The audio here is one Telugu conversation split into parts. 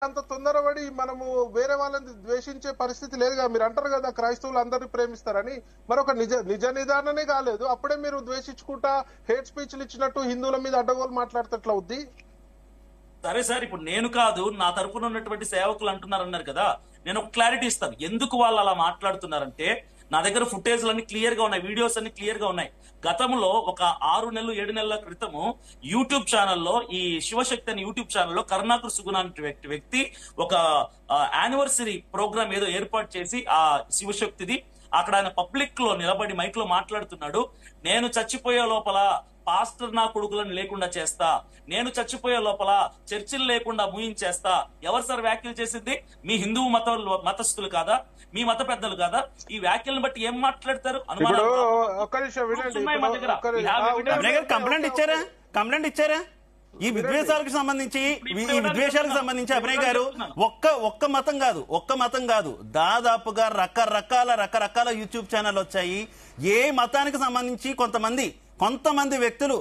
అంత తొందరపడి మనము వేరే వాళ్ళని ద్వేషించే పరిస్థితి లేదుగా. మీరు అంటారు కదా క్రైస్తవులు అందరినీ ప్రేమిస్తారని, మరొక నిజ నిదాననే కాలేదు, అప్పుడే మీరు ద్వేషించుకుంటా హేట్ స్పీచ్లు ఇచ్చినట్టు హిందువుల మీద అడ్డగోలు మాట్లాడుతట్లా అవుద్ది. సరే సార్, ఇప్పుడు నేను కాదు, నా తరపున ఉన్నటువంటి సేవకులు అంటున్నారన్నారు కదా, నేను ఒక క్లారిటీ ఇస్తాను ఎందుకు వాళ్ళు అలా మాట్లాడుతున్నారంటే, నా దగ్గర ఫుటేజ్లు క్లియర్ గా ఉన్నాయి, వీడియోస్ అన్ని క్లియర్ గా ఉన్నాయి. గతంలో ఒక 6 నెలలు 7 నెలల క్రితము యూట్యూబ్ ఛానల్లో, ఈ శివశక్తి అనే యూట్యూబ్ ఛానల్లో కరుణాకర్ సుగుణ అనే వ్యక్తి ఒక యానివర్సరీ ప్రోగ్రామ్ ఏదో ఏర్పాటు చేసి ఆ శివశక్తిది అక్కడ ఆయన పబ్లిక్ లో నిలబడి మైక్ లో మాట్లాడుతున్నాడు. నేను చచ్చిపోయే లోపల పాస్టర్ నా కొడుకులను లేకుండా చేస్తా, నేను చచ్చిపోయే లోపల చర్చిలు లేకుండా ముయించేస్తా. ఎవరు సార్ వ్యాఖ్యలు చేసింది? మీ హిందూ మతస్థులు కాదా? మీ మత పెద్దలు కాదా? ఈ వ్యాఖ్యలను బట్టి ఏం మాట్లాడతారు? కంప్లైంట్ ఇచ్చారా ఈ విద్వేషాలకు సంబంధించి? అభినయ్ గారు ఒక్క మతం కాదు, దాదాపుగా రకరకాల యూట్యూబ్ ఛానల్ వచ్చాయి. ఏ మతానికి సంబంధించి కొంతమంది వ్యక్తులు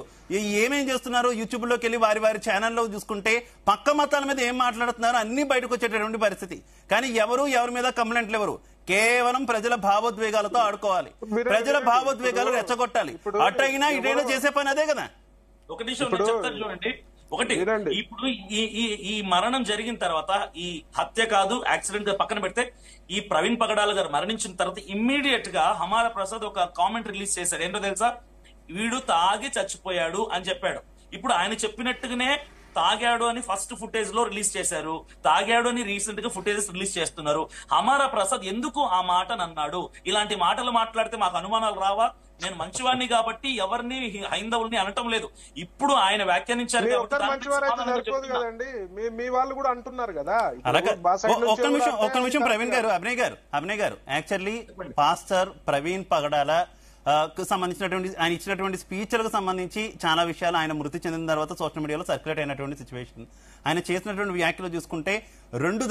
ఏమేం చేస్తున్నారు, యూట్యూబ్ లోకి వెళ్ళి వారి ఛానల్లో చూసుకుంటే పక్క మతాల మీద ఏం మాట్లాడుతున్నారో అన్ని బయటకు వచ్చేటటువంటి పరిస్థితి. కానీ ఎవరి మీద కంప్లైంట్లు ఎవరు? కేవలం ప్రజల భావోద్వేగాలతో ఆడుకోవాలి, ప్రజల భావోద్వేగాలు రెచ్చగొట్టాలి. అటైనా ఇటైనా చేసే పని అదే కదా. ఒక నిమిషం చెప్తాను చూడండి. ఒకటి, ఇప్పుడు ఈ మరణం జరిగిన తర్వాత, ఈ హత్య కాదు యాక్సిడెంట్ పక్కన పెడితే, ఈ ప్రవీణ్ పగడాల గారు మరణించిన తర్వాత ఇమ్మీడియట్ గా హమారా ప్రసాద్ ఒక కామెంట్ రిలీజ్ చేశారు. ఏంటో తెలుసా? వీడు తాగి చచ్చిపోయాడు అని చెప్పాడు. ఇప్పుడు ఆయన చెప్పినట్టుగానే తాగాడు అని ఫస్ట్ ఫుటేజ్ లో రిలీజ్ చేశారు, తాగాడు అని రీసెంట్ గా ఫుటేజెస్ రిలీజ్ చేస్తున్నారు. హమారా ప్రసాద్ ఎందుకు ఆ మాటను అన్నాడు? ఇలాంటి మాటలు మాట్లాడితే మాకు అనుమానాలు రావా? నేను మంచివాడిని కాబట్టి ఎవరిని హైందవుల్ని అనటం లేదు. ఇప్పుడు ఆయన వ్యాఖ్యానించారు కదండి, మీ వాళ్ళు కూడా అంటున్నారు కదా. ఒక్క నిమిషం అభినయ్ గారు యాక్చువల్లీ పాస్టర్ ప్రవీణ్ పగడాల సంబంధించినటువంటి ఆయన ఇచ్చినటువంటి స్పీచ్లకు సంబంధించి చాలా విషయాలు ఆయన మృతి చెందిన తర్వాత సోషల్ మీడియాలో సర్క్యులేట్ అయినటువంటి సిచ్యువేషన్, ఆయన చేసినటువంటి వ్యాఖ్యలు చూసుకుంటే రెండు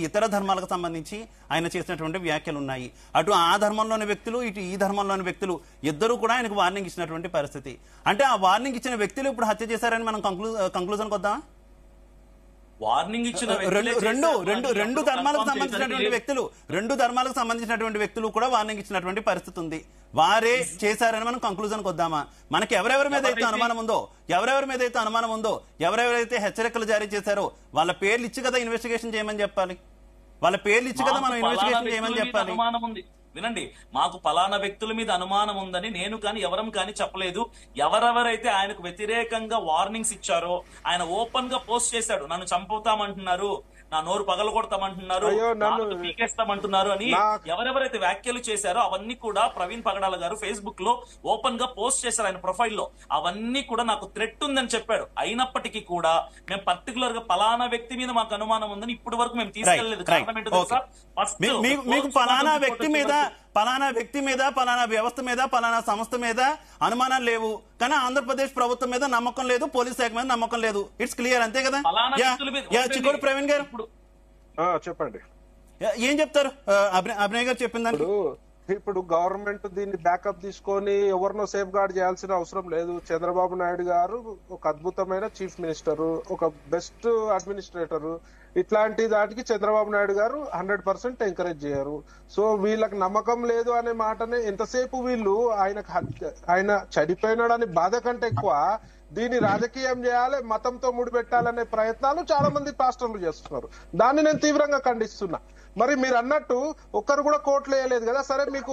ఇతర ధర్మాలకు సంబంధించి ఆయన చేసినటువంటి వ్యాఖ్యలు ఉన్నాయి. అటు ఆ ధర్మంలోని వ్యక్తులు, ఇటు ఈ ధర్మంలోని వ్యక్తులు ఇద్దరు కూడా ఆయనకు వార్నింగ్ ఇచ్చినటువంటి పరిస్థితి. అంటే ఆ వార్నింగ్ ఇచ్చిన వ్యక్తులు ఇప్పుడు హత్య చేశారని మనం కంక్లూజన్కి వద్దామా? వార్నింగ్ ఇచ్చిన రెండు ధర్మాలకు సంబంధించినటువంటి వ్యక్తులు కూడా వార్నింగ్ ఇచ్చినటువంటి పరిస్థితి ఉంది. వారే చేశారని మనం కంక్లూజన్కి వద్దామా? మనకి ఎవరెవరి మీద అయితే అనుమానం ఉందో, ఎవరెవరైతే హెచ్చరికలు జారీ చేశారో వాళ్ళ పేర్లు ఇచ్చి కదా ఇన్వెస్టిగేషన్ చేయమని చెప్పాలి. వాళ్ళ పేర్లు ఇచ్చి కదా మనం ఇన్వెస్టిగేషన్ చేయమని చెప్పాలి. వినండి, మాకు పలానా వ్యక్తుల మీద అనుమానం ఉందని నేను కానీ ఎవరం కానీ చెప్పలేదు. ఎవరెవరైతే ఆయనకు వ్యతిరేకంగా వార్నింగ్స్ ఇచ్చారో ఆయన ఓపెన్ గా పోస్ట్ చేశాడు. నన్ను చంపుతామంటున్నారు, నా నోరు పగలగొడతామంటున్నారు, పీకేస్తామంటున్నారు అని ఎవరెవరైతే వ్యాఖ్యలు చేశారో అవన్నీ కూడా ప్రవీణ్ పగడాల గారు ఫేస్బుక్ లో ఓపెన్ గా పోస్ట్ చేశారు ఆయన ప్రొఫైల్లో. అవన్నీ కూడా నాకు థ్రెట్ ఉందని చెప్పాడు. అయినప్పటికీ కూడా మేము పర్టికులర్ గా పలానా వ్యక్తి మీద మాకు అనుమానం ఉందని ఇప్పటి వరకు మేము తీసుకెళ్లేదు. మీకు పలానా వ్యక్తి మీద పలానా వ్యవస్థ మీద పలానా సంస్థ మీద అనుమానాలు లేవు, కానీ ఆంధ్రప్రదేశ్ ప్రభుత్వం మీద నమ్మకం లేదు, పోలీస్ శాఖ మీద నమ్మకం లేదు. ఇట్స్ క్లియర్, అంతే కదా? చికోడి ప్రవీణ్ గారు చెప్పండి, ఏం చెప్తారు? అభినయ్ గారు చెప్పిన దానికి ఇప్పుడు గవర్నమెంట్ దీన్ని బ్యాకప్ తీసుకొని ఎవరినో సేఫ్ గార్డ్ చేయాల్సిన అవసరం లేదు. చంద్రబాబు నాయుడు గారు ఒక అద్భుతమైన చీఫ్ మినిస్టర్, ఒక బెస్ట్ అడ్మినిస్ట్రేటర్. ఇట్లాంటి దాటికి చంద్రబాబు నాయుడు గారు 100% ఎంకరేజ్ చేయరు. సో వీళ్ళకి నమ్మకం లేదు అనే మాటనే ఎంతసేపు వీళ్ళు ఆయన చనిపోయినాడని బాధ కంటే ఎక్కువ దీన్ని రాజకీయం చేయాలి, మతంతో ముడిపెట్టాలనే ప్రయత్నాలు చాలా మంది పాస్టర్లు చేస్తున్నారు. దాన్ని నేను తీవ్రంగా ఖండిస్తున్నా. మరి మీరు అన్నట్టు ఒక్కరు కూడా కోర్టులు వేయలేదు కదా. సరే, మీకు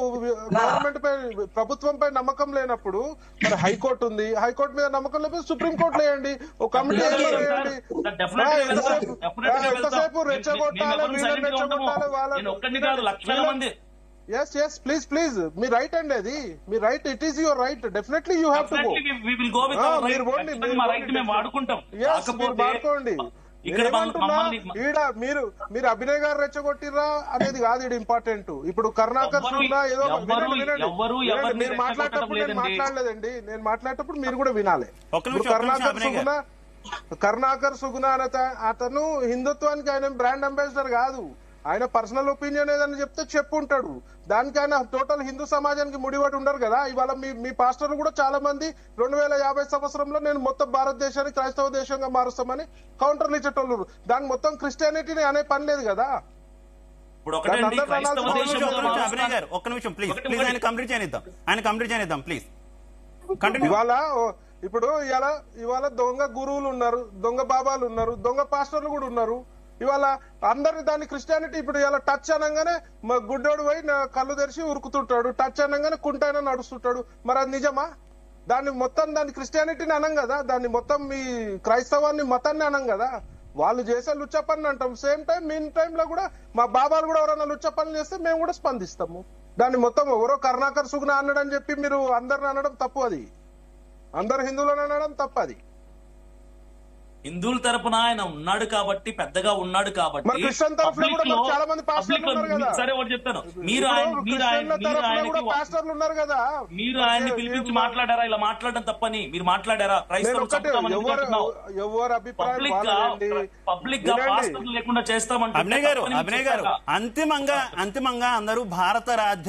గవర్నమెంట్ పై ప్రభుత్వంపై నమ్మకం లేనప్పుడు మరి హైకోర్టు ఉంది, హైకోర్టు మీద నమ్మకం లేకపోతే సుప్రీంకోర్టులో వేయండి, ఒక కమిటీ వేయండి. ఎంతసేపు రెచ్చగొట్టాలి, వీళ్ళని రెచ్చగొట్టాలి, వాళ్ళని. Yes, please. మీ రైట్ అండి, అది మీ right. It is your right. Definitely you have to వాడుకోండి. మీరు అభినయ్ గారు రెచ్చగొట్టిరా అనేది కాదు ఇది ఇంపార్టెంట్. ఇప్పుడు కరుణాకర్ సుగుణ ఏదో మీరు మాట్లాడేటప్పుడు మీరు కూడా వినాలి. కరుణాకర్ సుగుణ అతను హిందుత్వానికి ఆయన బ్రాండ్ అంబాసిడర్ కాదు. ఆయన పర్సనల్ ఒపీనియన్ ఏదని చెప్తే చెప్పుంటాడు. దానికి ఆయన టోటల్ హిందూ సమాజానికి ముడిపడి ఉండరు కదా. ఇవాళ మీ పాస్టర్లు కూడా చాలా మంది 2050 సంవత్సరంలో నేను మొత్తం భారతదేశాన్ని క్రైస్తవ దేశంగా మారుస్తామని కౌంటర్లు ఇచ్చేటోళ్ళు. దానికి మొత్తం క్రిస్టియానిటీని అనే పని లేదు కదా. ఇప్పుడు ఒకటండి, క్రైస్తవ దేశంలో అభినయ్ గారు ఒక్క నిమిషం ప్లీజ్ ఆయన కంప్లీట్ చేయనిద్దాం ప్లీజ్ కంటిన్యూ. ఇవాళ దొంగ గురువులు ఉన్నారు, దొంగ బాబాలు ఉన్నారు, దొంగ పాస్టర్లు కూడా ఉన్నారు. ఇవాళ అందరిని దాన్ని క్రిస్టియానిటీ ఇప్పుడు ఇలా టచ్ అనగానే గుడ్డోడు పోయి కళ్ళు తెరిచి ఉరుకుతుంటాడు, టచ్ అనగానే కుంటైనా నడుస్తుంటాడు. మరి అది నిజమా? దాన్ని క్రిస్టియానిటీని అనం కదా, దాన్ని మొత్తం మీ క్రైస్తవాన్ని మతాన్ని అనం కదా. వాళ్ళు చేసే లుచ్చ పనులు అంటాం. సేమ్ టైం మీన్ టైంలో కూడా మా బాబాలు కూడా ఎవరైనా లుచ్చ పనులు చేస్తే మేము కూడా స్పందిస్తాము. దాన్ని మొత్తం ఎవరో కరుణాకర్ సుగుణ అన్నాడని చెప్పి మీరు అందరిని అనడం తప్పు. అది అందరు హిందువులను అనడం తప్పు. అది హిందువుల తరపున ఆయన ఉన్నాడు కాబట్టి, పెద్దగా ఉన్నాడు కాబట్టి. క్రిస్టియన్ తరపున కూడా చాలా మంది పాస్టర్లు ఉన్నారు కదా. సరే ఒకటి చెప్తాను, మీరు ఆయన్ని పిలిపించి మాట్లాడారా? ఇలా మాట్లాడడం తప్పని మీరు మాట్లాడారా? ఎవరు అభిప్రాయం పబ్లిక్ గా పాస్టర్లు లేకుండా చేస్తామంటే అభినయ్ గారు అంతిమంగా అందరూ భారత రాజ్యాంగం